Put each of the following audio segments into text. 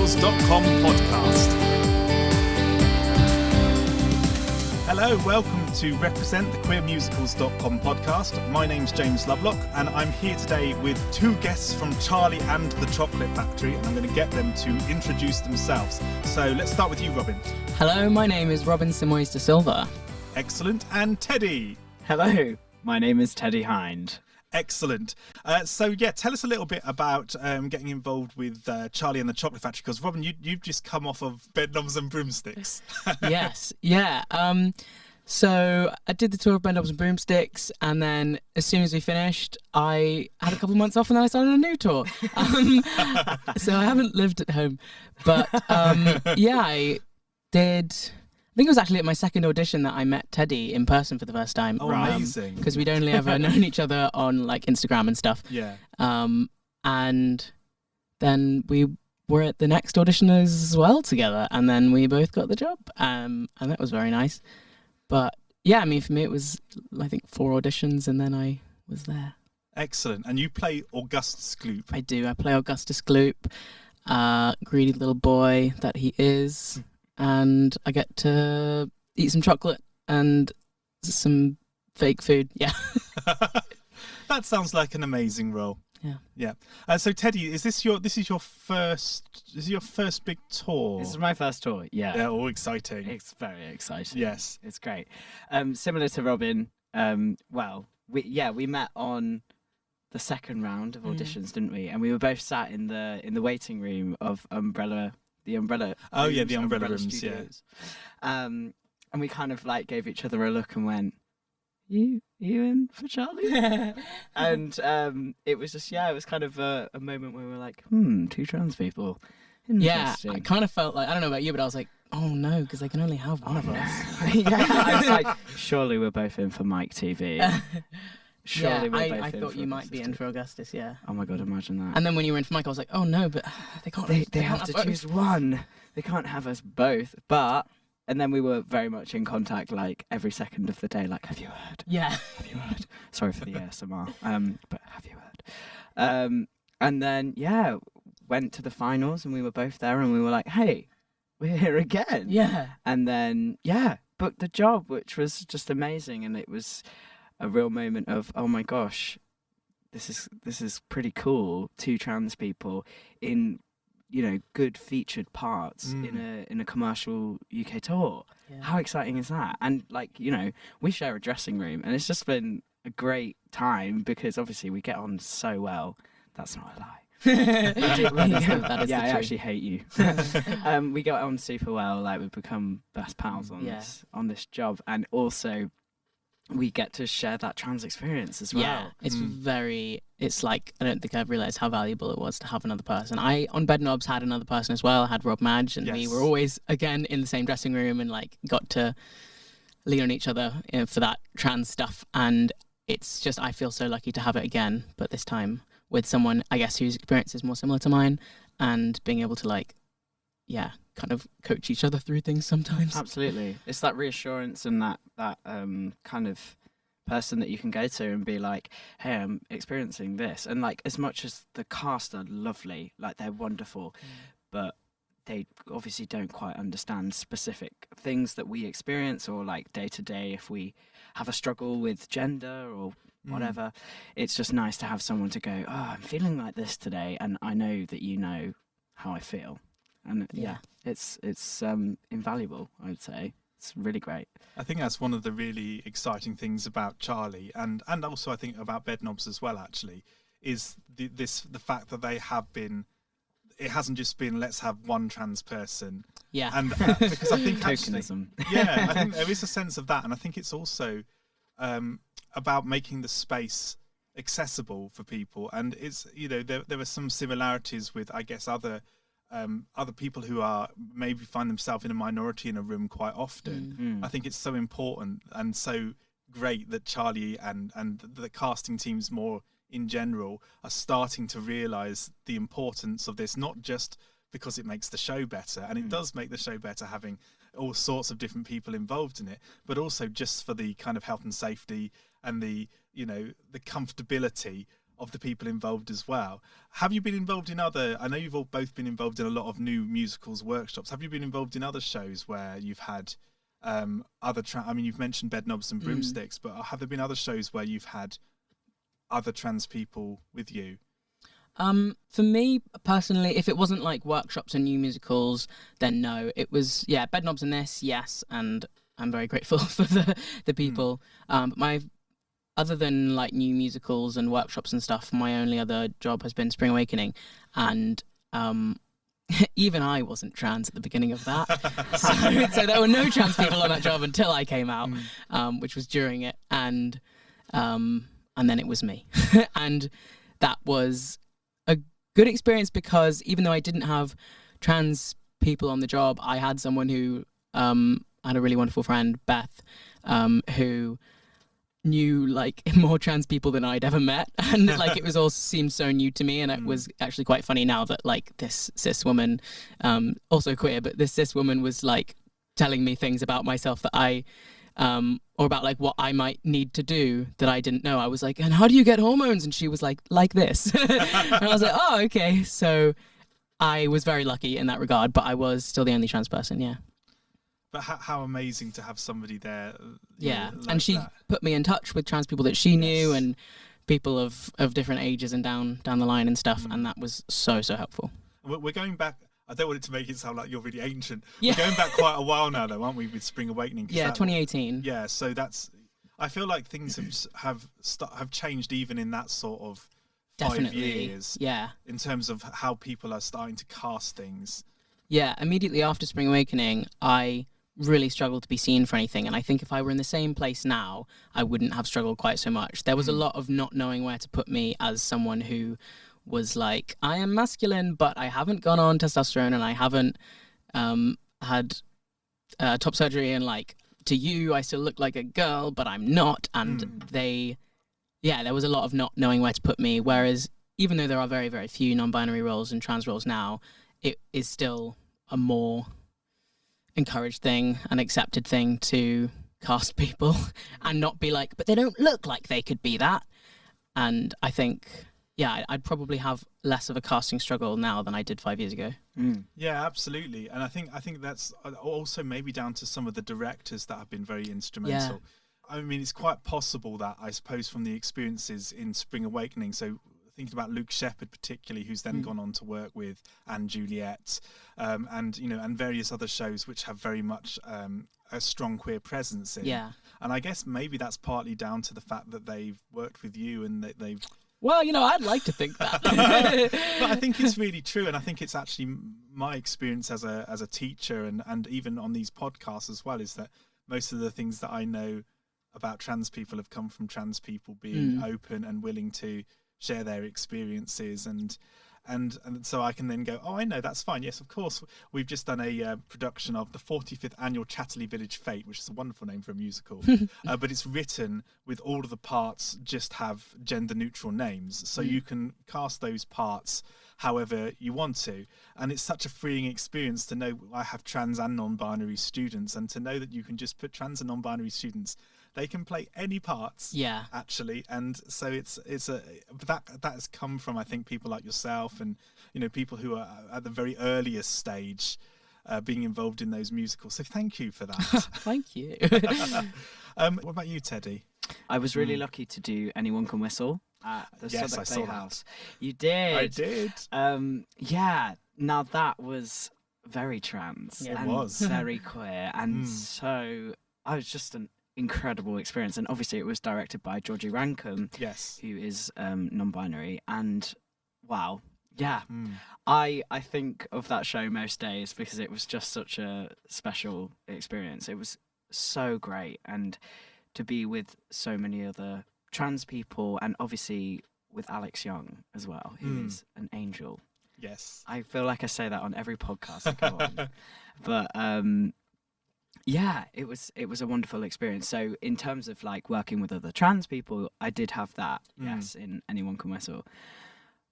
queermusicals.com podcast. Hello, welcome to Represent the queermusicals.com podcast. My name's James Lovelock and I'm here today with two guests from Charlie and the Chocolate Factory, and I'm going to get them to introduce themselves. So let's start with you, Robin. Hello, my name is Robin Simões da Silva. Excellent. And Teddy. Hello, my name is Teddy Hinde. Excellent. Tell us a little bit about getting involved with Charlie and the Chocolate Factory, because Robin, you've just come off of Bedknobs and Broomsticks. Yes, yeah. So I did the tour of Bedknobs and Broomsticks, and then as soon as we finished, I had a couple of months off, and then I started a new tour. So I haven't lived at home, but I did. I think it was actually at my second audition that I met Teddy in person for the first time. Oh, amazing. Because we'd only ever known each other on like Instagram and stuff. Yeah. And then we were at the next audition as well together, and then we both got the job. And that was very nice. But yeah, I mean, for me it was, I think, 4 auditions and then I was there. Excellent. And you play Augustus Gloop. I do. I play Augustus Gloop, greedy little boy that he is. And I get to eat some chocolate and some fake food. Yeah. That sounds like an amazing role. Yeah. So Teddy, is this your first big tour? This is my first tour, yeah. Yeah, all exciting. It's very exciting. Yes. It's great. Similar to Robin, we met on the second round of auditions, didn't we? And we were both sat in the waiting room of the umbrella. Oh yeah, the umbrella rooms, studios. Yeah. And we kind of like gave each other a look and went, You in for Charlie? And it was just, it was kind of a moment where we were like, 2 trans people. Yeah, I kind of felt like, I don't know about you, but I was like, oh no, because they can only have one of us. I was like, surely we're both in for Mike TV. Surely we're both I in thought for you might be in Augustus. for Augustus, yeah. Oh my God, imagine that. And then when you were in for Mike, I was like, oh no, but they can't. They have to choose one. They can't have us both. And then we were very much in contact, like every second of the day. Like, have you heard? Yeah. Have you heard? Sorry for the ASMR. But have you heard? And then went to the finals, and we were both there, and we were like, hey, we're here again. Yeah. And then booked the job, which was just amazing, and it was a real moment of, oh my gosh, this is pretty cool. 2 trans people in, good featured parts in a commercial UK tour. Yeah. How exciting is that? And we share a dressing room, and it's just been a great time because obviously we get on so well. That's not a lie. I actually hate you. We get on super well. Like, we've become best pals on this job, and also we get to share that trans experience as well. Yeah, it's like, I don't think I've realised how valuable it was to have another person. I, on Bedknobs, had another person as well. I had Rob Madge, and we were always, again, in the same dressing room and, like, got to lean on each other for that trans stuff. And it's just, I feel so lucky to have it again, but this time with someone, I guess, whose experience is more similar to mine, and being able to, like, kind of coach each other through things sometimes. Absolutely. It's that reassurance and that kind of person that you can go to and be like, hey, I'm experiencing this. And like, as much as the cast are lovely, like they're wonderful, but they obviously don't quite understand specific things that we experience, or like day to day if we have a struggle with gender or whatever. It's just nice to have someone to go, oh, I'm feeling like this today, and I know that you know how I feel. And it's invaluable, I would say. It's really great. I think that's one of the really exciting things about Charlie, and also I think about Bedknobs as well, actually, is the fact that they have been, it hasn't just been let's have one trans person. Yeah. And because I think tokenism. I think there is a sense of that, and I think it's also about making the space accessible for people. And it's, there are some similarities with, I guess, other people who are maybe find themselves in a minority in a room quite often. I think it's so important and so great that Charlie and the casting teams more in general are starting to realise the importance of this, not just because it makes the show better, and it does make the show better having all sorts of different people involved in it, but also just for the kind of health and safety and the comfortability of the people involved as well. Have you been involved in other, I know you've all both been involved in a lot of new musicals workshops. Have you been involved in other shows where you've had I mean, you've mentioned Bedknobs and Broomsticks, but have there been other shows where you've had other trans people with you? For me personally, if it wasn't like workshops and new musicals, then no. It was Bedknobs and this, yes, and I'm very grateful for the people. But other than like new musicals and workshops and stuff, my only other job has been Spring Awakening, and even I wasn't trans at the beginning of that. so there were no trans people on that job until I came out, which was during it, and then it was me, and that was a good experience because even though I didn't have trans people on the job, I had someone who I had a really wonderful friend, Beth, who knew like more trans people than I'd ever met, and like it was all seemed so new to me, and it was actually quite funny now that like this cis woman, also queer, but this cis woman was like telling me things about myself that I or about like what I might need to do that I didn't know. I was like, and how do you get hormones? And she was like this. And I was like, oh, okay. So I was very lucky in that regard, but I was still the only trans person, yeah. But how amazing to have somebody there. Yeah, like and she that. put me in touch with trans people that she knew and people of different ages and down the line and stuff, and that was so helpful. We're going back. I don't want it to make it sound like you're really ancient. Yeah. We're going back quite a while now, though, aren't we, with Spring Awakening? Yeah, 2018. Yeah, so I feel like things have changed even in that sort of 5 years. Yeah. In terms of how people are starting to cast things. Yeah, immediately after Spring Awakening, I really struggled to be seen for anything, and I think if I were in the same place now, I wouldn't have struggled quite so much. There was a lot of not knowing where to put me as someone who was like, I am masculine, but I haven't gone on testosterone and I haven't had top surgery, and like to you I still look like a girl, but I'm not. And there was a lot of not knowing where to put me, whereas even though there are very, very few non-binary roles and trans roles now, it is still a more encouraged thing, an accepted thing to cast people and not be like, but they don't look like they could be that. And I think, I'd probably have less of a casting struggle now than I did 5 years ago. Yeah, absolutely. And I think that's also maybe down to some of the directors that have been very instrumental. I mean, it's quite possible that, I suppose, from the experiences in Spring Awakening, so thinking about Luke Shepherd particularly, who's then gone on to work with Anne Juliet, and various other shows which have very much a strong queer presence in. Yeah. And I guess maybe that's partly down to the fact that they've worked with you and that they've... Well, I'd like to think that. But I think it's really true, and I think it's actually my experience as a teacher and even on these podcasts as well, is that most of the things that I know about trans people have come from trans people being open and willing to share their experiences, and so I can then go, oh, I know, that's fine. Yes, of course. We've just done a production of the 45th annual Chatterley Village Fete, which is a wonderful name for a musical, but it's written with all of the parts just have gender neutral names, so you can cast those parts however you want to, and it's such a freeing experience to know I have trans and non-binary students, and to know that you can just put trans and non-binary students, they can play any parts, actually. And so that has come from, I think, people like yourself and people who are at the very earliest stage being involved in those musicals. So thank you for that. Thank you. What about you, Teddy? I was really lucky to do Anyone Can Whistle at the Southwark Playhouse. You did. I did. Now that was very trans. Yeah. And It was very queer, and so I was just an incredible experience. And obviously it was directed by Georgie Rankum, who is non-binary, and wow, I think of that show most days because it was just such a special experience. It was so great, and to be with so many other trans people, and obviously with Alex Young as well, who is an angel. Yes, I feel like I say that on every podcast I go on. But it was a wonderful experience. So in terms of like working with other trans people, I did have that, in Anyone Can Whistle.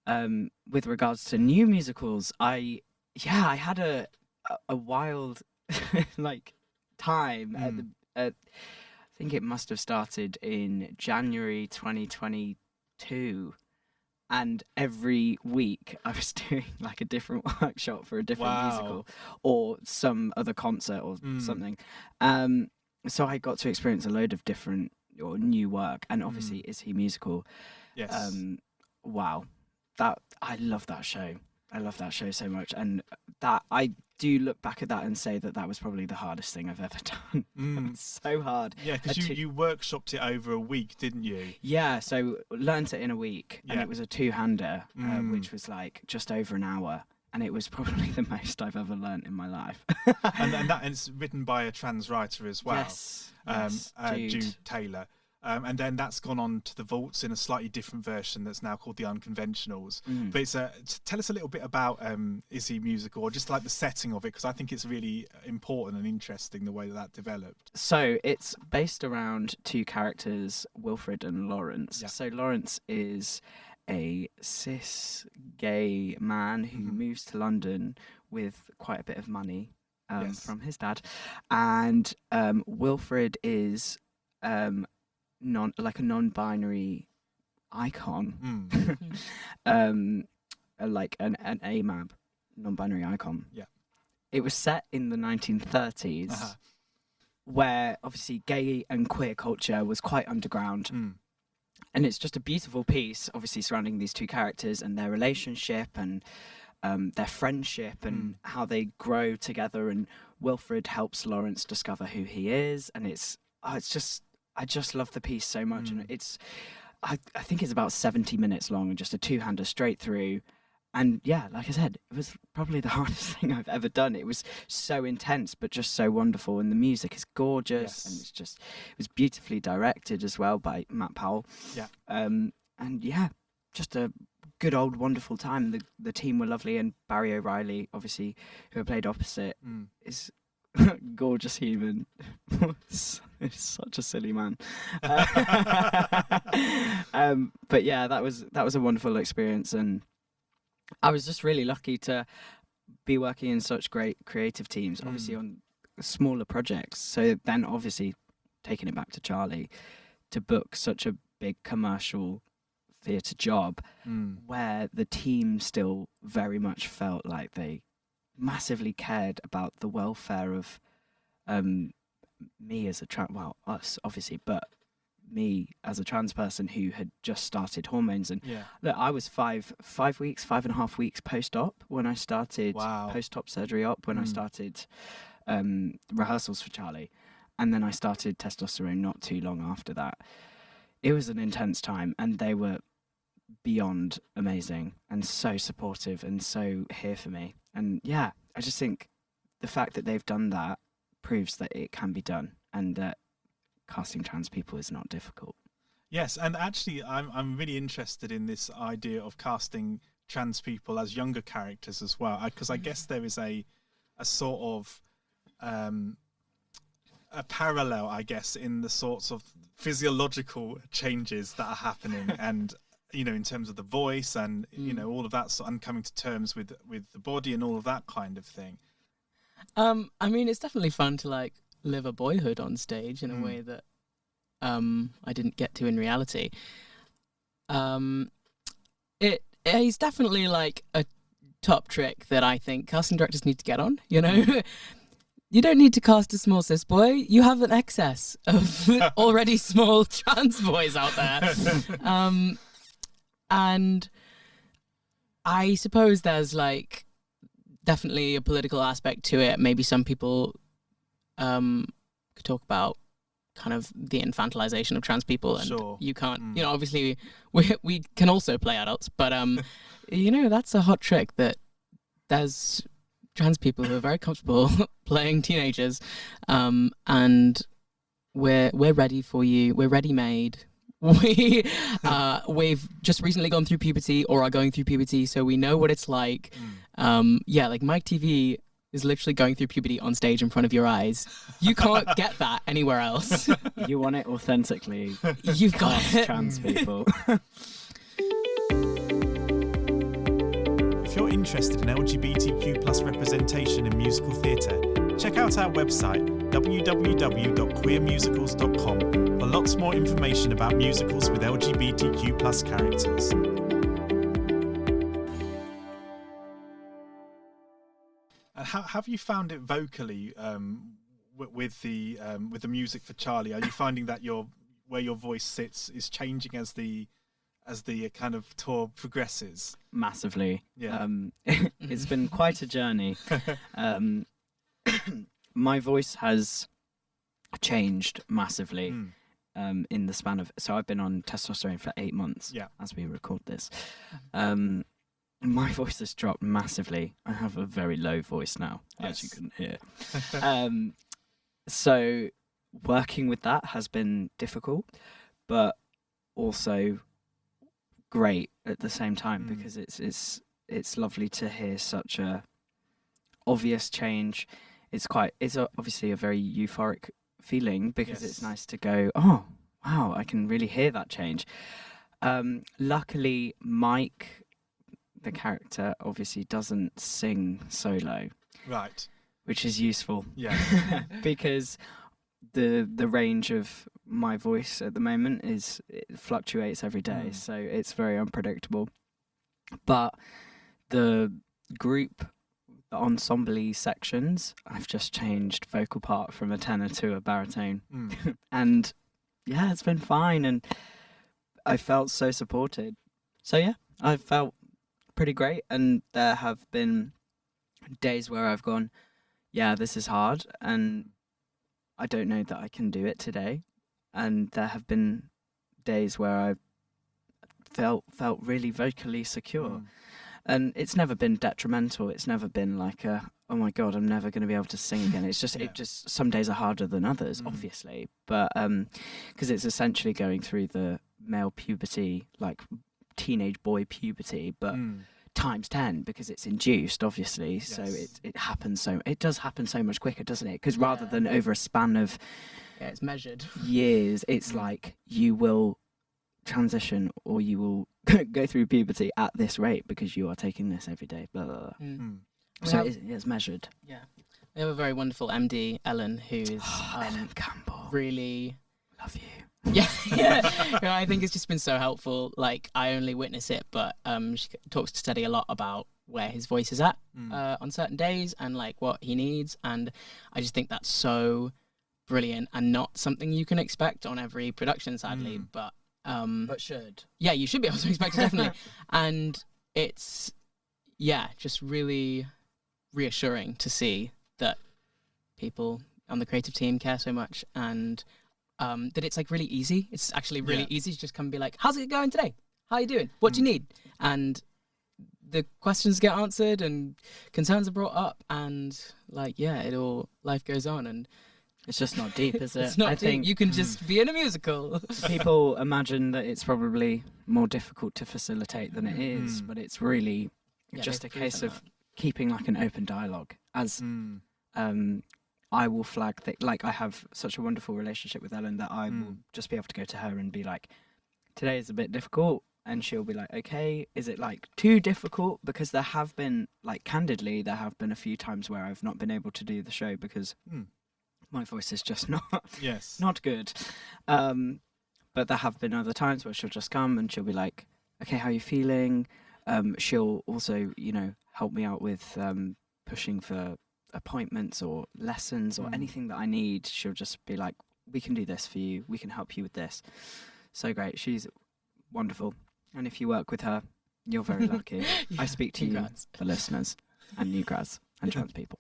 With regards to new musicals, I had a wild like time I think it must have started in January 2022, And every week I was doing like a different workshop for a different musical or some other concert or something. So I got to experience a load of different or new work, and obviously Is He Musical. Yes. Wow. That I love that show. I love that show so much, and that I do look back at that and say that was probably the hardest thing I've ever done. It's so hard. Yeah, because you workshopped it over a week, didn't you? Yeah, so learnt it in a week, and it was a two-hander, which was like just over an hour, and it was probably the most I've ever learnt in my life. and it's written by a trans writer as well. Yes, Jude Taylor. And then that's gone on to the vaults in a slightly different version that's now called the Unconventionals. But it's tell us a little bit about Is He Musical, or just like the setting of it, because I think it's really important and interesting the way that developed. So it's based around two characters, Wilfred and Lawrence. Yeah. So Lawrence is a cis gay man who moves to London with quite a bit of money from his dad, and Wilfred is like a non-binary icon, like an AMAB, non-binary icon. Yeah, it was set in the 1930s, where obviously gay and queer culture was quite underground, and it's just a beautiful piece, obviously surrounding these two characters and their relationship and their friendship and how they grow together. And Wilfred helps Lawrence discover who he is, and I just love the piece so much, and I think it's about 70 minutes long and just a two-hander straight through. And yeah, like I said, it was probably the hardest thing I've ever done. It was so intense, but just so wonderful, and the music is gorgeous, and it was beautifully directed as well by Matt Powell. Yeah, and yeah, just a good old wonderful time. The team were lovely, and Barry O'Reilly, obviously, who I played opposite, is gorgeous human. He's such a silly man. But yeah, that was a wonderful experience, and I was just really lucky to be working in such great creative teams, obviously on smaller projects. So then obviously taking it back to Charlie, to book such a big commercial theatre job where the team still very much felt like they massively cared about the welfare of me as us obviously, but me as a trans person who had just started hormones. And look, I was 5.5 weeks post-op when I started post-op surgery when I started rehearsals for Charlie, and then I started testosterone not too long after that. It was an intense time, and they were beyond amazing and so supportive and so here for me. And yeah, I just think the fact that they've done that proves that it can be done, and that casting trans people is not difficult. Yes, and actually I'm really interested in this idea of casting trans people as younger characters as well, because I guess there is a sort of a parallel, I guess, in the sorts of physiological changes that are happening, and in terms of the voice and all of that, and coming to terms with the body and all of that kind of thing. I mean, it's definitely fun to like live a boyhood on stage in a way that I didn't get to in reality. It's definitely like a top trick that I think casting directors need to get on. You don't need to cast a small cis boy. You have an excess of already small trans boys out there. And I suppose there's like definitely a political aspect to it. Maybe some people could talk about kind of the infantilization of trans people, and you can't, obviously we can also play adults, but that's a hot trick, that there's trans people who are very comfortable playing teenagers, and we're ready for you. We're ready-made. We've just recently gone through puberty or are going through puberty, so we know what it's like. Like Mike TV is literally going through puberty on stage in front of your eyes. You can't get that anywhere else. You want it authentically. You've got it. Trans people. If you're interested in LGBTQ+ representation in musical theatre, check out our website www.queermusicals.com for lots more information about musicals with LGBTQ+ characters. how have you found it vocally with the music for Charlie? Are you finding that where your voice sits is changing as the kind of tour progresses? Massively. Yeah. It's been quite a journey. My voice has changed massively in the span of... So I've been on testosterone for 8 months as we record this. My voice has dropped massively. I have a very low voice now, as you couldn't hear. So working with that has been difficult, but also great at the same time, because it's lovely to hear such a obvious change. It's obviously a very euphoric feeling, because it's nice to go, oh wow, I can really hear that change. Luckily, Mike, the character, obviously doesn't sing solo, right, which is useful. Yeah. Because the range of my voice at the moment it fluctuates every day, so it's very unpredictable. But the group, the ensemble sections, I've just changed vocal part from a tenor to a baritone, and yeah, it's been fine, and I felt so supported. So yeah, I felt pretty great, and there have been days where I've gone, yeah, this is hard, and I don't know that I can do it today. And there have been days where I've felt really vocally secure. And it's never been detrimental. It's never been like oh my God, I'm never going to be able to sing again. It's just, some days are harder than others, obviously. But because it's essentially going through the male puberty, like teenage boy puberty, but times 10, because it's induced, obviously. So it does happen so much quicker, doesn't it? Because rather than over a span of it's measured years, it's like you will transition, or you will go through puberty at this rate because you are taking this every day. Blah, blah, blah. So it's measured. Yeah, we have a very wonderful MD, Ellen, who is Ellen Campbell. Really Love you. Yeah. I think it's just been so helpful. Like, I only witness it, but she talks to Steady a lot about where his voice is at on certain days, and like what he needs, and I just think that's so brilliant, and not something you can expect on every production, sadly, but should. Yeah, you should be able to expect it, definitely. And it's just really reassuring to see that people on the creative team care so much, and that it's like really easy. It's actually really easy to just come and be like, how's it going today? How are you doing? What do you need? And the questions get answered, and concerns are brought up, and like, life goes on, and it's just not deep, is it? It's not deep. Think you can just be in a musical. People imagine that it's probably more difficult to facilitate than it is, but it's really just a case of keeping like an open dialogue. As I will flag that, like, I have such a wonderful relationship with Ellen that I will just be able to go to her and be like, today is a bit difficult, and she'll be like, okay, is it like too difficult? Because there have been, like, candidly, there have been a few times where I've not been able to do the show because my voice is just not good. But there have been other times where she'll just come and she'll be like, okay, how are you feeling? She'll also, help me out with pushing for appointments or lessons or anything that I need. She'll just be like, we can do this for you. We can help you with this. So great. She's wonderful. And if you work with her, you're very lucky. I speak to you, the listeners, and new grads and trans people.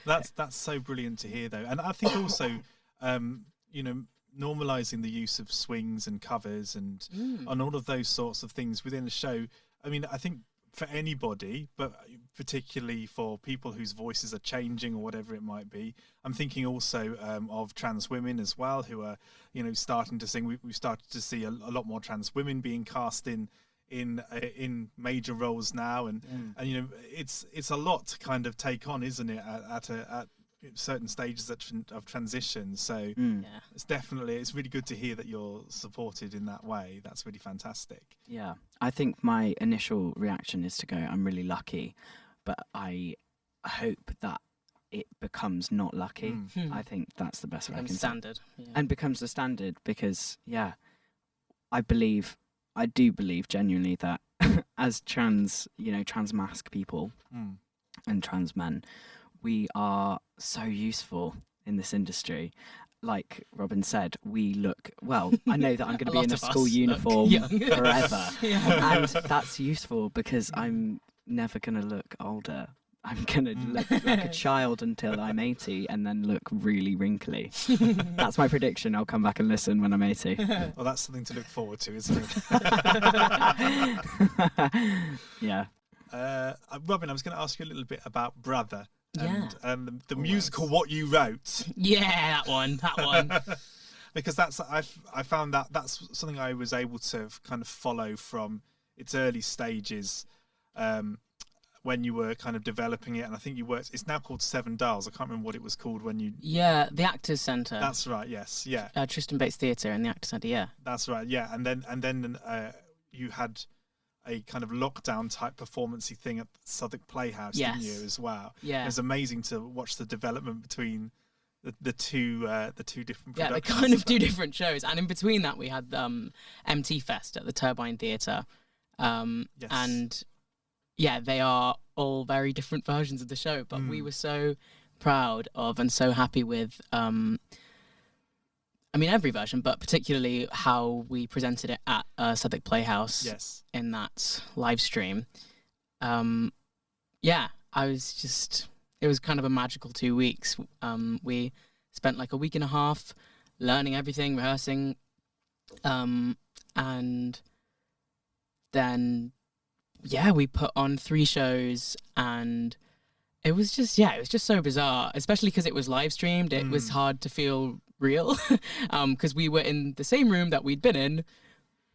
That's so brilliant to hear, though. And I think also, normalising the use of swings and covers and all of those sorts of things within the show. I mean, I think for anybody, but particularly for people whose voices are changing or whatever it might be. I'm thinking also of trans women as well, who are, starting to sing. We've started to see a lot more trans women being cast in major roles now, and it's a lot to kind of take on, isn't it, at certain stages of transition. So it's really good to hear that you're supported in that way. That's really fantastic. Yeah, I think my initial reaction is to go, I'm really lucky, but I hope that it becomes not lucky. I think that's the best way I can standard. And becomes the standard, because I do believe genuinely that as trans, trans masc people and trans men, we are so useful in this industry. Like Robin said, we look, well, I know that I'm going to be in a school uniform forever. And that's useful because I'm never going to look older. I'm going to look like a child until I'm 80 and then look really wrinkly. That's my prediction. I'll come back and listen when I'm 80. Well, that's something to look forward to, isn't it? Yeah. Robin, I was going to ask you a little bit about Brother. And the Always. musical What You Wrote. Yeah, that one. Because I found that's something I was able to kind of follow from its early stages, when you were kind of developing it, and I think you worked. It's now called Seven Dials. I can't remember what it was called when you. Yeah, the Actors Centre. That's right. Yes. Yeah. Tristan Bates Theatre and the Actors Centre. Yeah. That's right. Yeah, and then you had a kind of lockdown type performancey thing at Southwark Playhouse, didn't you, as well? Yeah. It was amazing to watch the development between the two different productions. Yeah, they kind of do different shows, and in between that we had MT Fest at the Turbine Theatre, Yes. and yeah, they are all very different versions of the show, but we were so proud of and so happy with I mean, every version, but particularly how we presented it at Southwark Playhouse. Yes. In that live stream. Yeah, it was kind of a magical 2 weeks. We spent like a week and a half learning everything, rehearsing, and then, yeah, we put on 3 shows, and it was just so bizarre, especially because it was live streamed. It was hard to feel real, because we were in the same room that we'd been in,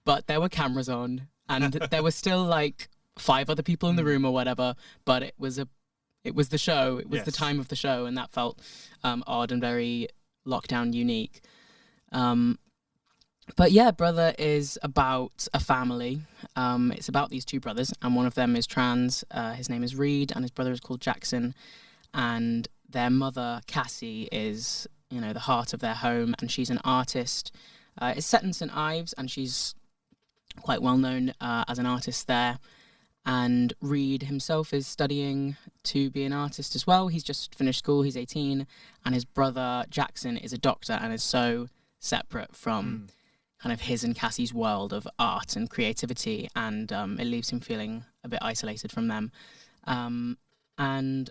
but there were cameras on, and there were still like 5 other people in the room or whatever, but it was the show, it was the time of the show, and that felt odd and very lockdown unique. But yeah, Brother is about a family. It's about these 2 brothers, and one of them is trans. His name is Reed, and his brother is called Jackson, and their mother, Cassie, is, you know, the heart of their home, and she's an artist. It's set in St Ives, and she's quite well known as an artist there. And Reed himself is studying to be an artist as well. He's just finished school, he's 18, and his brother Jackson is a doctor and is so separate from kind of his and Cassie's world of art and creativity, and it leaves him feeling a bit isolated from them. And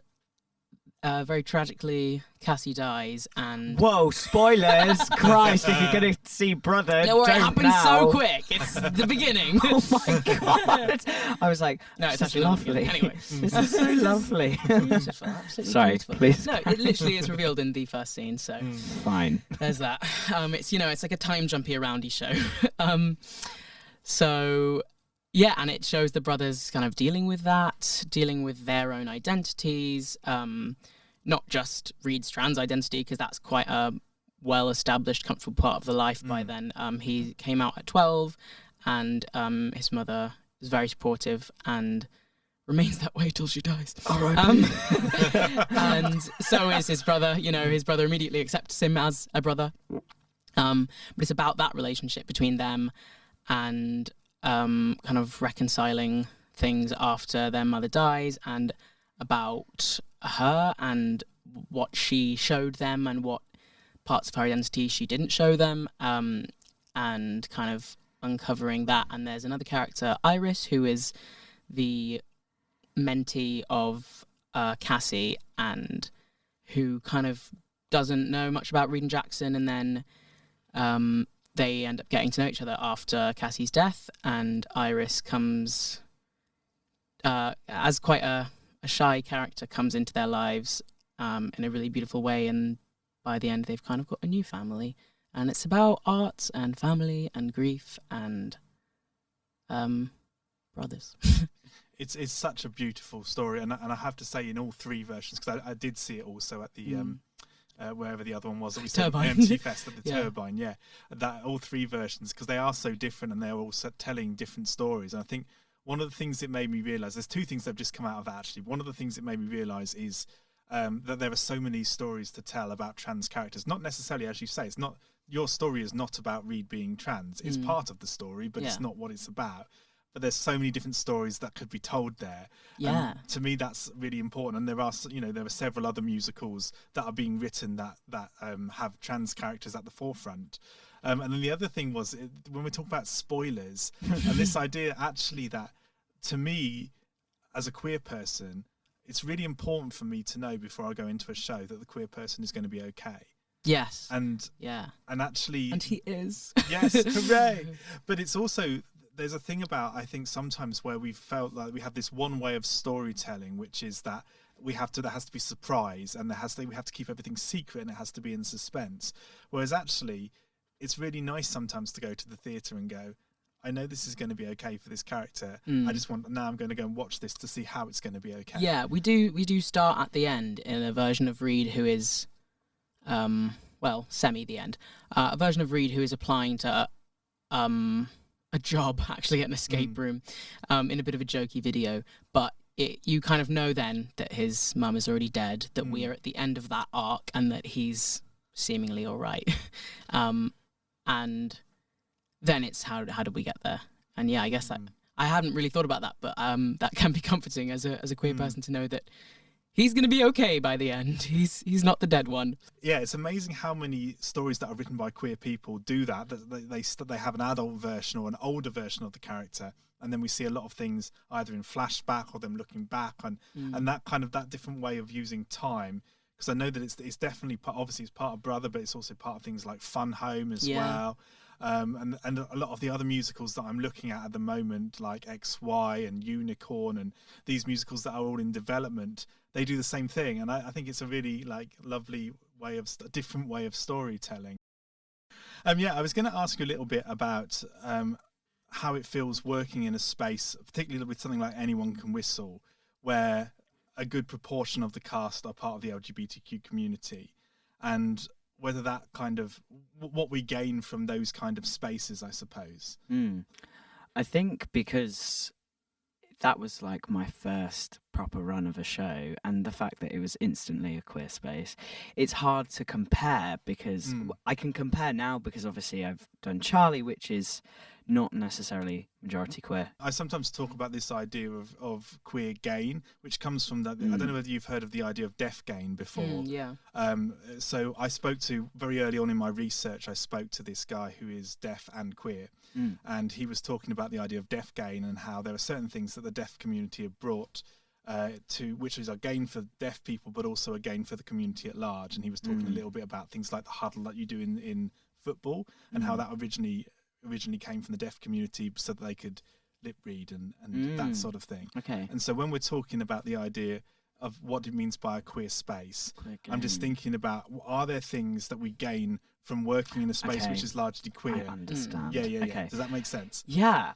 very tragically, Cassie dies, and... Whoa, spoilers! Christ, if you're going to see Brother, No, it don't happens now. so quick. It's the beginning. Oh my God! I was like, No, it's this is actually lovely. Anyway. This is so lovely. Beautiful, absolutely Sorry, beautiful. please. No, it literally is revealed in the first scene, so Fine. there's that. It's, you know, it's like a time jumpy aroundy show. So yeah, and it shows the brothers kind of dealing with their own identities, not just Reed's trans identity, because that's quite a well-established, comfortable part of the life by then. He came out at 12, and his mother is very supportive and remains that way till she dies. All right. And so is his brother. You know, his brother immediately accepts him as a brother. But it's about that relationship between them, and kind of reconciling things after their mother dies, and about her and what she showed them and what parts of her identity she didn't show them, and kind of uncovering that. And there's another character, Iris, who is the mentee of Cassie, and who kind of doesn't know much about Reed and Jackson, and then they end up getting to know each other after Cassie's death, and Iris comes as quite a shy character, comes into their lives in a really beautiful way, and by the end they've kind of got a new family, and it's about art and family and grief and brothers. It's such a beautiful story, and I have to say, in all 3 versions, because I did see it also at the wherever the other one was that we said, Turbine. MT Fest at the Yeah. Turbine, that all 3 versions, because they are so different and they're all telling different stories. And I think one of the things it made me realise, there's 2 things that have just come out of that actually. One of the things it made me realise is that there are so many stories to tell about trans characters. Not necessarily, as you say, it's not, your story is not about Reed being trans. It's part of the story, but it's not what it's about. but there's so many different stories that could be told there. Yeah. And to me, that's really important. And there are several other musicals that are being written that have trans characters at the forefront. And then the other thing was, when we talk about spoilers, and this idea actually that, to me, as a queer person, it's really important for me to know before I go into a show that the queer person is going to be okay. Yes. And actually, and he is. Yes, hooray! But it's also, there's a thing about, I think, sometimes where we felt like we have this one way of storytelling, which is that there has to be surprise, and we have to keep everything secret, and it has to be in suspense. Whereas actually, it's really nice sometimes to go to the theatre and go, I know this is going to be okay for this character. I'm going to go and watch this to see how it's going to be okay. Yeah, we do start at the end in a version of Reed who is, semi the end. A version of Reed who is applying to a job, actually, at an escape room, in a bit of a jokey video. But you kind of know then that his mum is already dead, that we are at the end of that arc, and that he's seemingly all right. And then it's how did we get there? And yeah, I guess that I hadn't really thought about that, but that can be comforting as a queer person to know that he's going to be okay by the end. He's not the dead one. Yeah, it's amazing how many stories that are written by queer people do that. That they have an adult version or an older version of the character, and then we see a lot of things either in flashback or them looking back, and that different way of using time. Because I know that it's definitely obviously it's part of Brother, but it's also part of things like Fun Home as well. And a lot of the other musicals that I'm looking at the moment, like XY and Unicorn, and these musicals that are all in development, they do the same thing. And I think it's a really lovely way of a different way of storytelling. I was going to ask you a little bit about how it feels working in a space, particularly with something like Anyone Can Whistle, where a good proportion of the cast are part of the LGBTQ community, and whether that kind of what we gain from those kind of spaces, I suppose. I think because that was like my first proper run of a show, and the fact that it was instantly a queer space, it's hard to compare, because I can compare now because obviously I've done Charlie, which is not necessarily majority queer. I sometimes talk about this idea of queer gain, which comes from that. I don't know whether you've heard of the idea of deaf gain before. So I spoke to, very early on in my research, I spoke to this guy who is deaf and queer, and he was talking about the idea of deaf gain and how there are certain things that the deaf community have brought which is a gain for deaf people, but also a gain for the community at large. And he was talking a little bit about things like the huddle that you do in football, and how that originally came from the deaf community so that they could lip read and that sort of thing. Okay. And so when we're talking about the idea of what it means by a queer space, I'm just thinking about, are there things that we gain from working in a space which is largely queer? I understand. Yeah. Okay. Does that make sense? Yeah.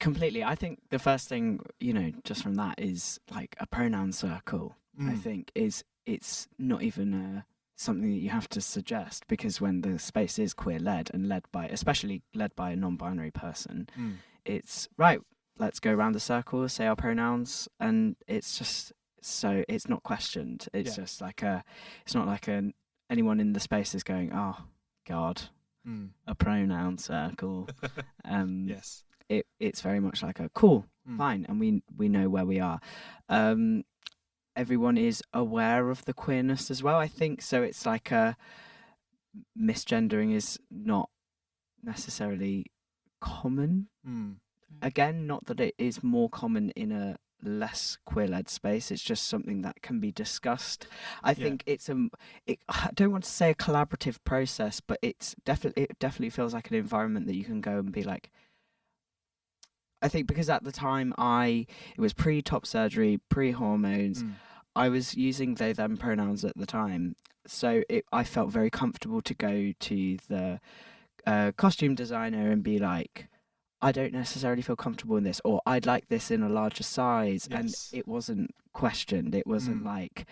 Completely. I think the first thing, just from that is like a pronoun circle. I think it's not even something that you have to suggest, because when the space is queer led and especially led by a non-binary person, it's right, let's go around the circle, say our pronouns, and it's just, so it's not questioned. It's just like it's not like anyone in the space is going, oh God, a pronoun circle. Yes. It's very much like a cool, fine, and we know where we are. Everyone is aware of the queerness as well, I think. So it's like misgendering is not necessarily common. Again, not that it is more common in a less queer-led space. It's just something that can be discussed. I think I don't want to say a collaborative process, but it definitely feels like an environment that you can go and be like, I think because at the time it was pre-top surgery, pre-hormones. I was using they, them pronouns at the time. So I felt very comfortable to go to the costume designer and be like, I don't necessarily feel comfortable in this, or I'd like this in a larger size. Yes. And it wasn't questioned. It wasn't like,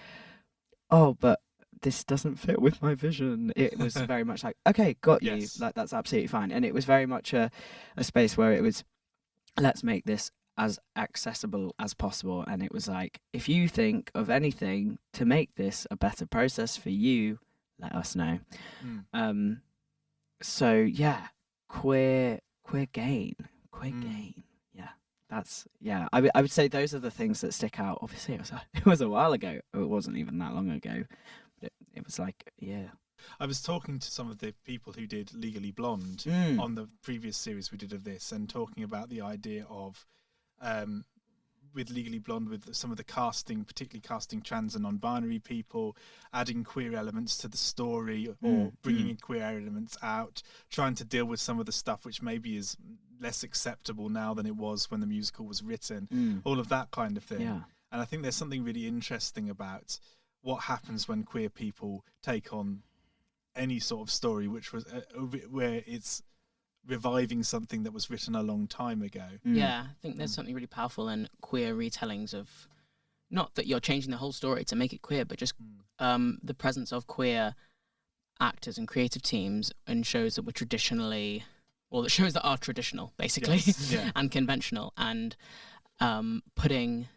oh, but this doesn't fit with my vision. It was very much like, okay, got you. Like, that's absolutely fine. And it was very much a space where it was, let's make this as accessible as possible. And it was like, if you think of anything to make this a better process for you, let us know. So yeah, queer gain. Yeah. that's I would say those are the things that stick out. Obviously, it was a while ago. It wasn't even that long ago, but it was like, yeah. I was talking to some of the people who did Legally Blonde on the previous series we did of this, and talking about the idea of with Legally Blonde, with some of the casting, particularly casting trans and non-binary people, adding queer elements to the story, or bringing in queer elements out, trying to deal with some of the stuff which maybe is less acceptable now than it was when the musical was written, all of that kind of thing. Yeah. And I think there's something really interesting about what happens when queer people take on any sort of story which was where it's reviving something that was written a long time ago. Yeah, I think there's something really powerful in queer retellings of, not that you're changing the whole story to make it queer, but just the presence of queer actors and creative teams in shows that were traditionally, or the shows that are traditional, basically, and conventional, and putting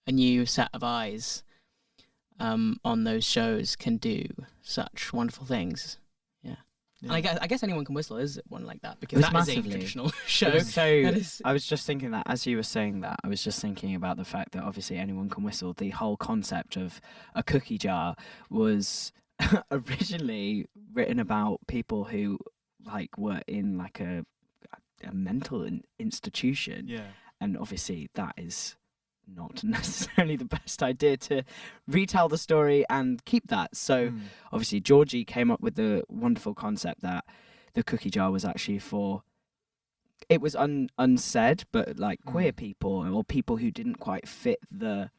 a new set of eyes on those shows can do such wonderful things. And I guess Anyone Can Whistle is one like that, because that massively. is a traditional show. I was just thinking that as you were saying that, I was just thinking about the fact that obviously Anyone Can Whistle, the whole concept of a cookie jar was originally written about people who like were in like a mental institution. Yeah. And obviously that is not necessarily the best idea to retell the story and keep that. So obviously Georgie came up with the wonderful concept that the cookie jar was actually for, it was unsaid, but like queer people or people who didn't quite fit the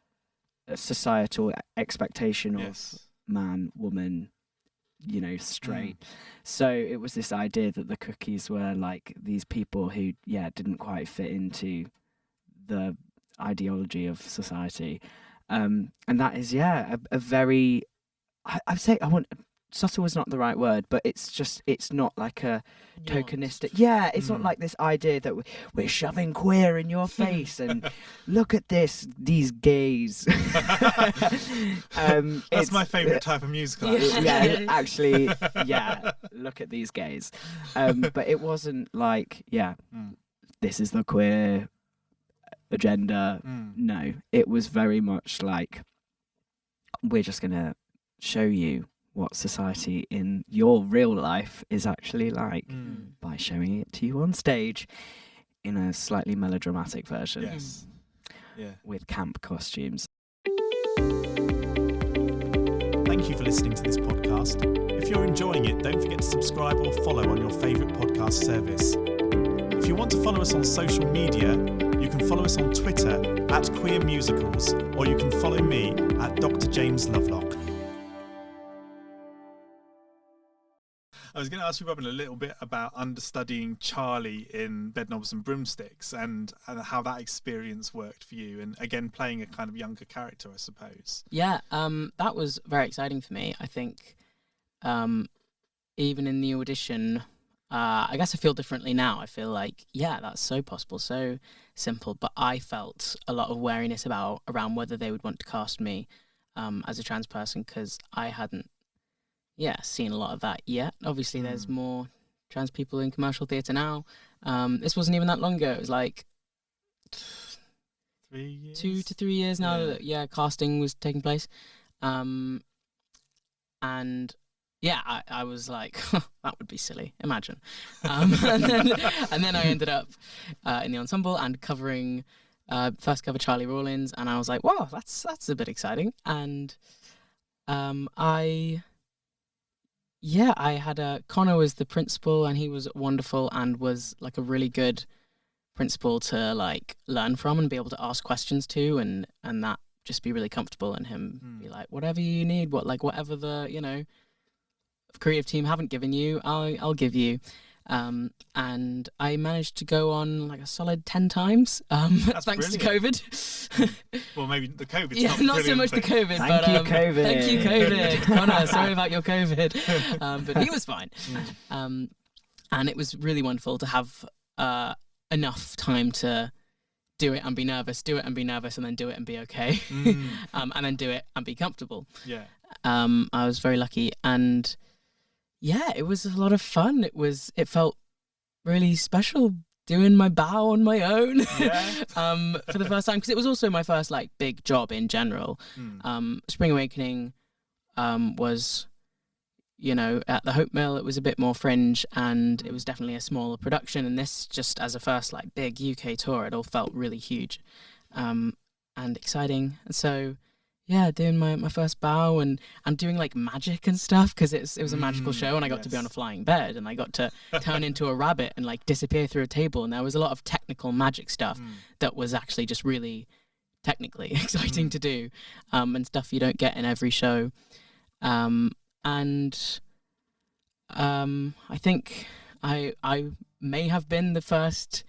societal expectation of man, woman, straight. So it was this idea that the cookies were like these people who didn't quite fit into the ideology of society, and that is a very, I'd say, subtle is not the right word, but it's not like a tokenistic, it's not like this idea that we're shoving queer in your face and look at these gays. That's my favorite type of musical. Actually, look at these gays, but it wasn't like this is the queer agenda. No, it was very much like, we're just gonna show you what society in your real life is actually like by showing it to you on stage in a slightly melodramatic version. Yes. Yeah. With camp costumes. Thank you for listening to this podcast. If you're enjoying it, don't forget to subscribe or follow on your favourite podcast service. If you want to follow us on social media, you can follow us on Twitter @QueerMusicals, or you can follow me at Dr. James Lovelock. I was going to ask you, Robin, a little bit about understudying Charlie in Bedknobs and Broomsticks, and how that experience worked for you, and again playing a kind of younger character, I suppose. Yeah, that was very exciting for me. I think even in the audition, I guess I feel differently now. I feel like, that's so possible, so simple. But I felt a lot of wariness around whether they would want to cast me as a trans person, because I hadn't, seen a lot of that yet. Obviously, there's more trans people in commercial theatre now. This wasn't even that long ago. It was like 3 years? 2 to 3 years now that casting was taking place. And I was like, that would be silly. Imagine. And then I ended up in the ensemble and covering first cover Charlie Rawlins, and I was like, wow, that's a bit exciting. And I had Connor was the principal, and he was wonderful and was like a really good principal to like learn from and be able to ask questions to, and that just be really comfortable, and him be like, whatever you need, whatever the creative team haven't given you, I'll give you. And I managed to go on like a solid 10 times, thanks to COVID. Well, maybe the COVID. Not so much the COVID, Thank you, COVID. Thank you, COVID. Connor, sorry about your COVID, but he was fine. And it was really wonderful to have enough time to do it and be nervous, and then do it and be okay, and then do it and be comfortable. Yeah. I was very lucky, and it was a lot of fun. It felt really special doing my bow on my own Yeah. for the first time, because it was also my first like big job in general. Spring Awakening was, you know, at the Hope Mill. It was a bit more fringe, and it was definitely a smaller production. And this, just as a first like big UK tour, it all felt really huge and exciting. And so, yeah, doing my first bow, and I'm doing like magic and stuff, because it was a magical show, and I got to be on a flying bed, and I got to turn into a rabbit and like disappear through a table. And there was a lot of technical magic stuff that was actually just really technically exciting to do, and stuff you don't get in every show. And I think I may have been the first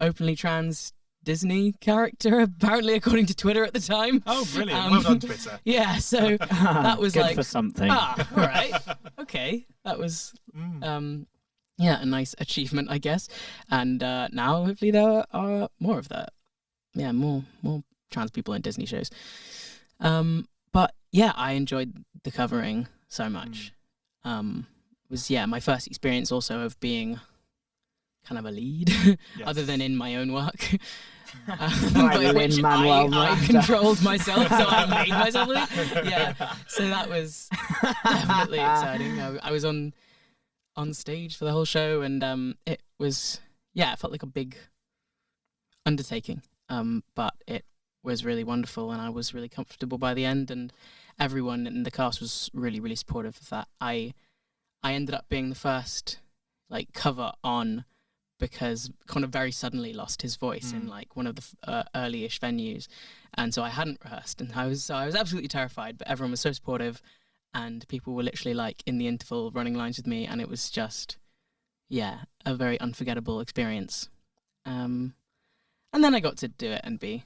openly trans Disney character, apparently, according to Twitter at the time. Oh, brilliant. Well done, Twitter. Yeah, so that was good like... for something. all right. Okay. That was, a nice achievement, I guess. And now, hopefully, there are more of that. Yeah, more trans people in Disney shows. But, yeah, I enjoyed the covering so much. It was, my first experience also of being kind of a lead, other than in my own work. By which I controlled myself, so I made myself lead. Yeah, so that was definitely exciting. I was on stage for the whole show, and it was, it felt like a big undertaking, but it was really wonderful, and I was really comfortable by the end, and everyone in the cast was really, really supportive of that. I ended up being the first like cover on, because Connor very suddenly lost his voice in like one of the early-ish venues, and so I hadn't rehearsed, and I was absolutely terrified. But everyone was so supportive, and people were literally like in the interval running lines with me, and it was just a very unforgettable experience. And then I got to do it and be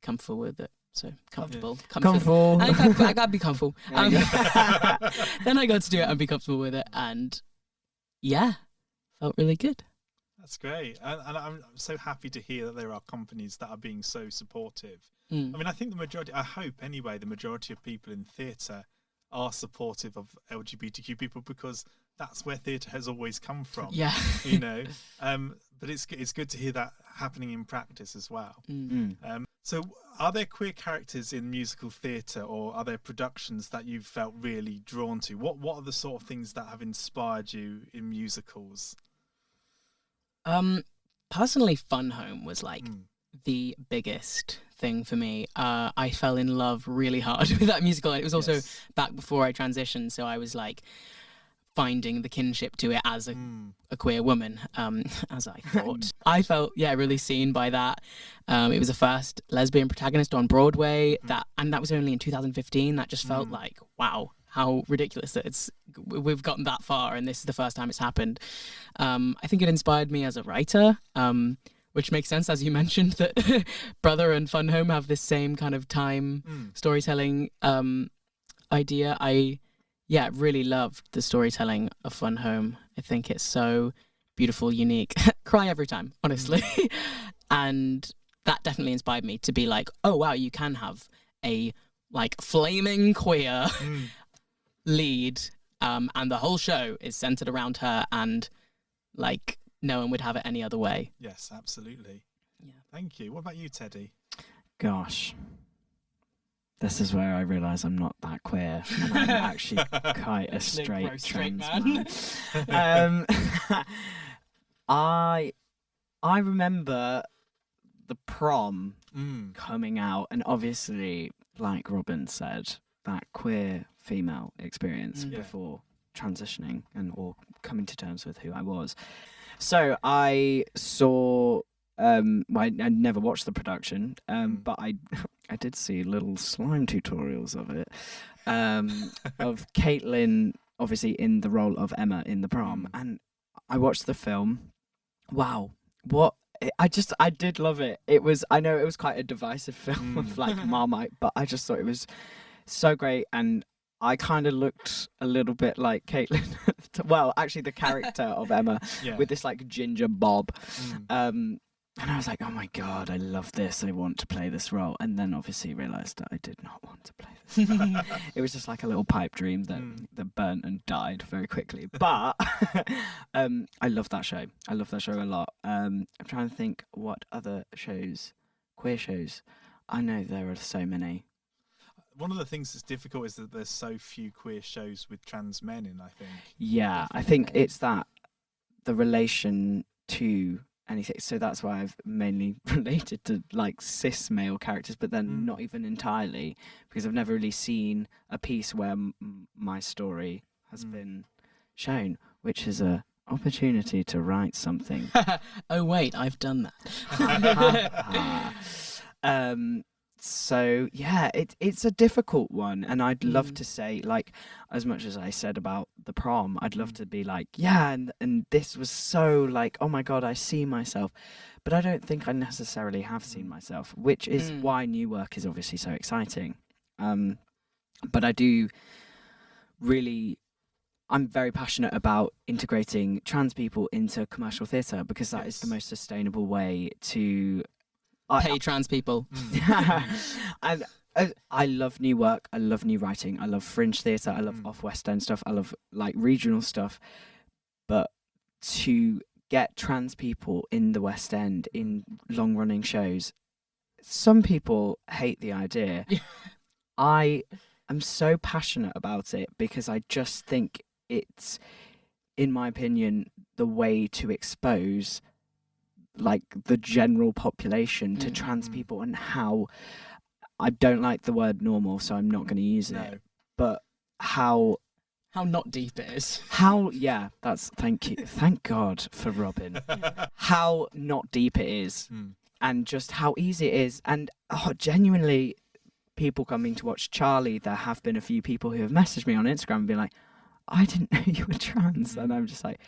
comfortable with it. So comfortable. I gotta be comfortable. Then I got to do it and be comfortable with it, and felt really good. That's great. And I'm so happy to hear that there are companies that are being so supportive. I mean, I think I hope anyway, the majority of people in theatre are supportive of LGBTQ people, because that's where theatre has always come from. Yeah. You know, but it's good to hear that happening in practice as well. So are there queer characters in musical theatre, or are there productions that you've felt really drawn to? What are the sort of things that have inspired you in musicals? Personally, Fun Home was like the biggest thing for me. I fell in love really hard with that musical, and it was also back before I transitioned, so I was like finding the kinship to it as a queer woman, as I thought. I felt really seen by that. It was the first lesbian protagonist on Broadway, and that was only in 2015. That just felt like, wow, how ridiculous that we've gotten that far, and this is the first time it's happened. I think it inspired me as a writer, which makes sense, as you mentioned, that Brother and Fun Home have this same kind of time storytelling idea. I really loved the storytelling of Fun Home. I think it's so beautiful, unique. Cry every time, honestly. And that definitely inspired me to be like, oh wow, you can have a like flaming queer lead, and the whole show is centered around her, and like no one would have it any other way. Yes, absolutely. Yeah. Thank you. What about you, Teddy? Gosh, this is where I realise I'm not that queer, and I'm actually quite a straight trans man. I remember the prom coming out, and obviously, like Robin said, that queer female experience before transitioning or coming to terms with who I was. So I saw, I never watched the production, but I did see little slime tutorials of it, of Caitlin, obviously in the role of Emma in the prom, and I watched the film. Wow, I did love it. I know it was quite a divisive film of like Marmite, but I just thought it was so great, and I kind of looked a little bit like Caitlin. Well, actually, the character of Emma with this like ginger bob. And I was like, oh my God, I love this. I want to play this role. And then obviously realised that I did not want to play this. It was just like a little pipe dream that burnt and died very quickly. But I love that show. I love that show a lot. I'm trying to think what other shows, queer shows. I know there are so many. One of the things that's difficult is that there's so few queer shows with trans men in, I think. Yeah, I think it's that, the relation to anything. So that's why I've mainly related to like cis male characters, but then not even entirely, because I've never really seen a piece where my story has been shown, which is a opportunity to write something. Oh wait, I've done that. So yeah, it's a difficult one, and I'd love to say, like, as much as I said about the prom, I'd love to be like, yeah, and this was so like, oh my God, I see myself, but I don't think I necessarily have seen myself, which is why new work is obviously so exciting. But I do really, I'm very passionate about integrating trans people into commercial theatre, because that is the most sustainable way to pay trans people. And I love new work. I love new writing. I love fringe theatre. I love off West End stuff. I love like regional stuff. But to get trans people in the West End in long running shows, some people hate the idea. I am so passionate about it because I just think it's, in my opinion, the way to expose like the general population to trans people, and how, I don't like the word normal, so I'm not going to use it, but how not deep it is. Thank you. Thank God for Robin. How not deep it is, and just how easy it is. And genuinely, people coming to watch Charlie, there have been a few people who have messaged me on Instagram and been like, I didn't know you were trans. And I'm just like,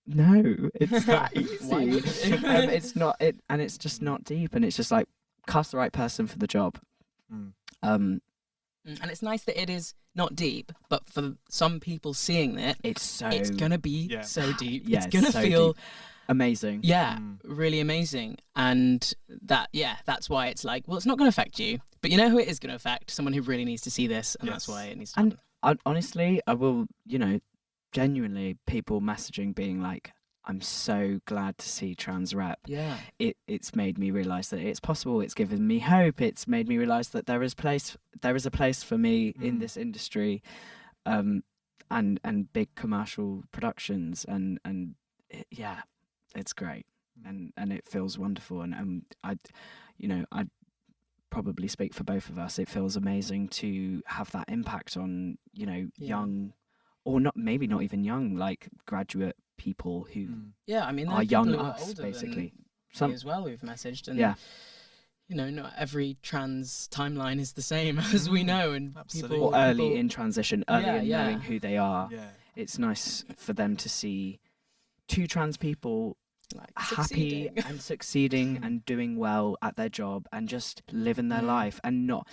no, it's that easy. It's not it, and it's just not deep, and it's just like, cast the right person for the job. And it's nice that it is not deep, but for some people seeing it, it's gonna be so deep. It's gonna feel deep. Amazing. Yeah, really amazing. And that's why it's like, well, it's not gonna affect you, but you know who it is gonna affect? Someone who really needs to see this, and that's why it needs to happen. And honestly, I will, genuinely, people messaging being like, I'm so glad to see trans rep. Yeah. It's made me realise that it's possible. It's given me hope. It's made me realise that there is a place for me in this industry, and big commercial productions, and it's great, and it feels wonderful, and I'd probably speak for both of us. It feels amazing to have that impact on young, or maybe not even young, like graduate people who are young us, basically. Some as well who've messaged, and not every trans timeline is the same, as we know, and people early in transition, early in knowing who they are. It's nice for them to see two trans people like happy and succeeding and doing well at their job and just living their life, and not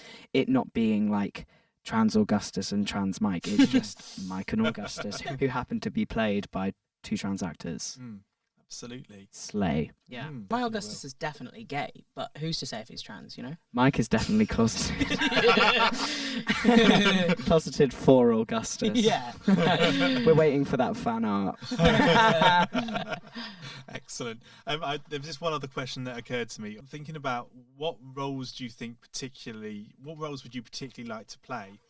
being like trans Augustus and trans Mike. It's just Mike and Augustus who happen to be played by two trans actors. Absolutely. Slay. Yeah. My Augustus is definitely gay, but who's to say if he's trans, Mike is definitely closeted. Closeted for Augustus. Yeah. We're waiting for that fan art. Excellent. There was just one other question that occurred to me. I'm thinking about what roles would you particularly like to play?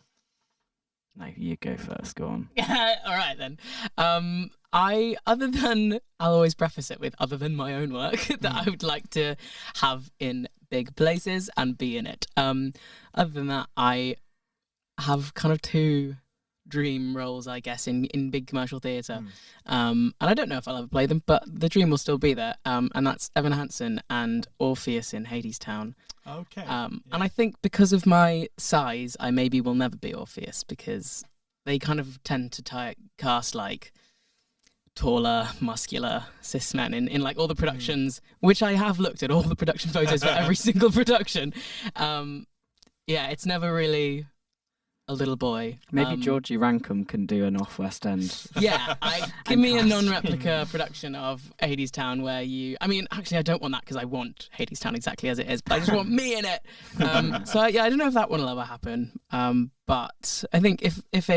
No, you go first. Go on. All right then. I'll always preface it with, other than my own work that I would like to have in big places and be in it. Other than that, I have kind of two dream roles, I guess, in big commercial theatre. And I don't know if I'll ever play them, but the dream will still be there. And that's Evan Hansen and Orpheus in Hadestown. Okay. And I think because of my size, I maybe will never be Orpheus, because they kind of tend to cast like taller, muscular cis men in like all the productions, which I have looked at all the production photos for every single production. It's never really a little boy. Maybe Georgie Rankum can do an off West End. Yeah, give me a non-replica production of Hadestown where actually I don't want that because I want Hadestown exactly as it is, but I just want me in it. So yeah, I don't know if that one will ever happen. But I think if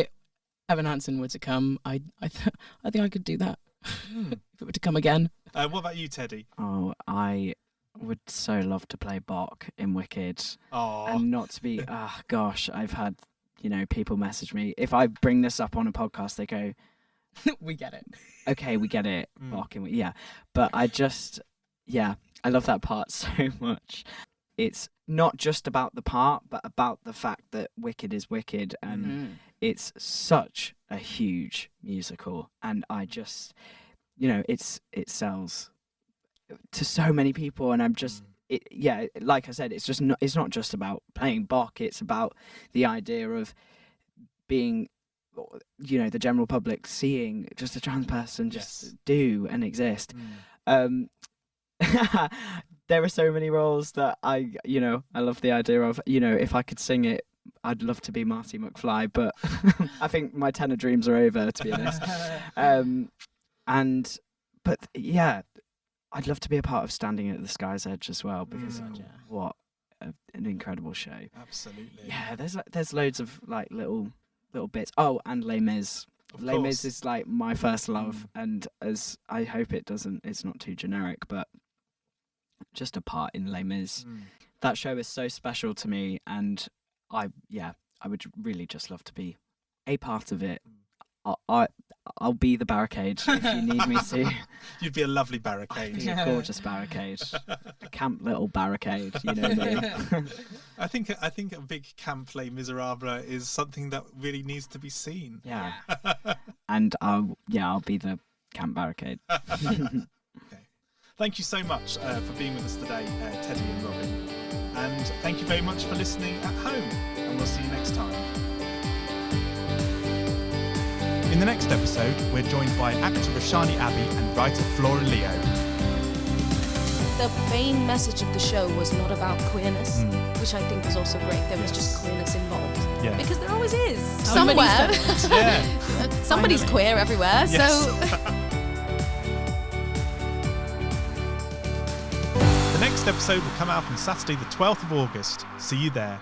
Evan Hansen were to come, I think I could do that. If it were to come again. What about you, Teddy? Oh, I would so love to play Bach in Wicked. Oh. And not to be, gosh, I've had, people message me. If I bring this up on a podcast, they go, we get it. Okay, we get it. Bach in yeah. But I love that part so much. It's not just about the part, but about the fact that Wicked is Wicked, and it's such a huge musical, and I just, it sells to so many people, and I'm just, like I said, it's not just about playing Bach. It's about the idea of being, the general public seeing just a trans person just do and exist. There are so many roles that I love the idea of, if I could sing it, I'd love to be Marty McFly, but I think my tenor dreams are over, to be honest. I'd love to be a part of Standing at the Sky's Edge as well, because what an incredible show. Absolutely. Yeah, there's loads of like little bits. Oh, and Les Mis. Les Mis is like my first love, and as I hope it's not too generic, but just a part in Les Mis. That show is so special to me, and I would really just love to be a part of it. I'll be the barricade if you need me to. You'd be a lovely barricade. I'd be a gorgeous barricade. A camp little barricade, me. I think a big camp Les Miserables is something that really needs to be seen. Yeah. And I'll be the camp barricade. Okay. Thank you so much for being with us today, Teddy and Robin. And thank you very much for listening at home. And we'll see you next time. In the next episode, we're joined by actor Roshani Abbey and writer Flora Leo. The main message of the show was not about queerness, which I think was also great. There was just queerness involved. Yeah. Because there always is. Somewhere. Somebody's queer everywhere. Yes. So. The next episode will come out on Saturday the 12th of August. See you there.